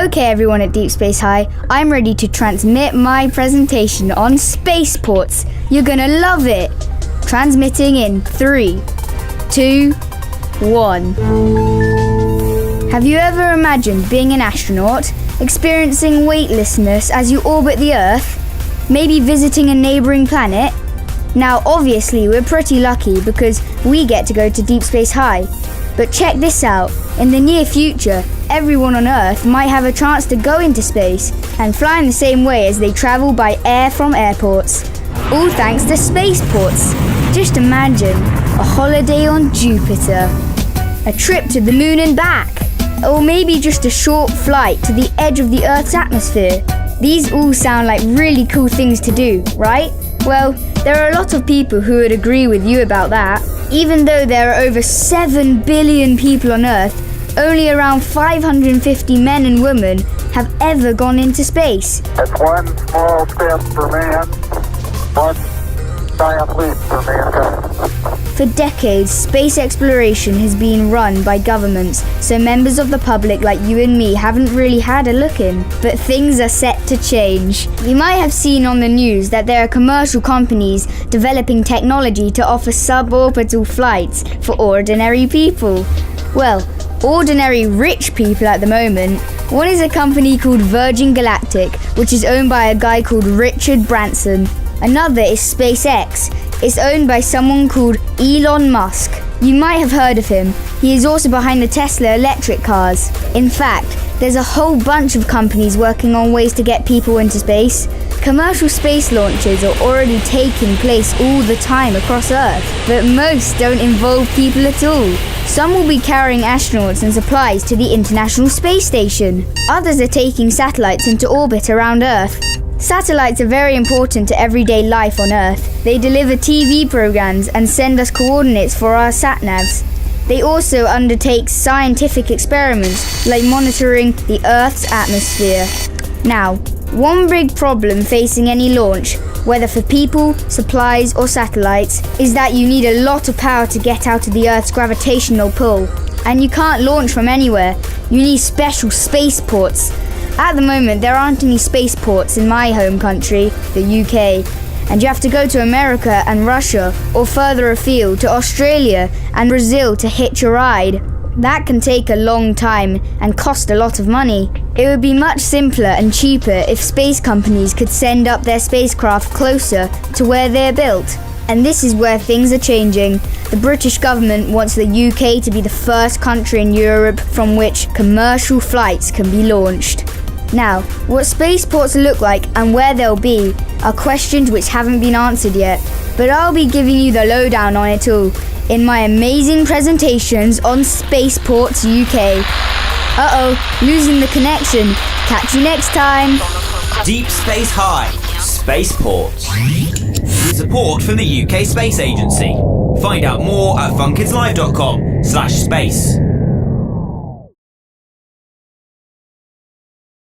Okay, everyone at Deep Space High, I'm ready to transmit my presentation on Spaceports. You're gonna love it! Transmitting in 3, 2, 1. Have you ever imagined being an astronaut, experiencing weightlessness as you orbit the Earth? Maybe visiting a neighbouring planet? Now, obviously, we're pretty lucky because we get to go to Deep Space High. But check this out. In the near future, everyone on Earth might have a chance to go into space and fly in the same way as they travel by air from airports. All thanks to Spaceports. Just imagine a holiday on Jupiter, a trip to the moon and back, or maybe just a short flight to the edge of the Earth's atmosphere. These all sound like really cool things to do, right? Well, there are a lot of people who would agree with you about that. Even though there are over 7 billion people on Earth, only around 550 men and women have ever gone into space. That's one small step for man, one giant leap for mankind. For decades, space exploration has been run by governments, so members of the public like you and me haven't really had a look in. But things are set to change. You might have seen on the news that there are commercial companies developing technology to offer suborbital flights for ordinary people. Well, ordinary rich people at the moment. One is a company called Virgin Galactic, which is owned by a guy called Richard Branson. Another is SpaceX. It's owned by someone called Elon Musk. You might have heard of him. He is also behind the Tesla electric cars. In fact, there's a whole bunch of companies working on ways to get people into space. Commercial space launches are already taking place all the time across Earth, but most don't involve people at all. Some will be carrying astronauts and supplies to the International Space Station. Others are taking satellites into orbit around Earth. Satellites are very important to everyday life on Earth. They deliver TV programs and send us coordinates for our sat-navs. They also undertake scientific experiments like monitoring the Earth's atmosphere. Now, one big problem facing any launch, whether for people, supplies or satellites, is that you need a lot of power to get out of the Earth's gravitational pull. And you can't launch from anywhere. You need special spaceports. At the moment, there aren't any spaceports in my home country, the UK, and you have to go to America and Russia, or further afield to Australia and Brazil to hitch a ride. That can take a long time and cost a lot of money. It would be much simpler and cheaper if space companies could send up their spacecraft closer to where they're built. And this is where things are changing. The British government wants the UK to be the first country in Europe from which commercial flights can be launched. Now, what spaceports look like and where they'll be are questions which haven't been answered yet, but I'll be giving you the lowdown on it all in my amazing presentations on Spaceports UK. Losing the connection. Catch you next time. Deep Space High, Spaceports. With support from the UK Space Agency. Find out more at funkidslive.com/space.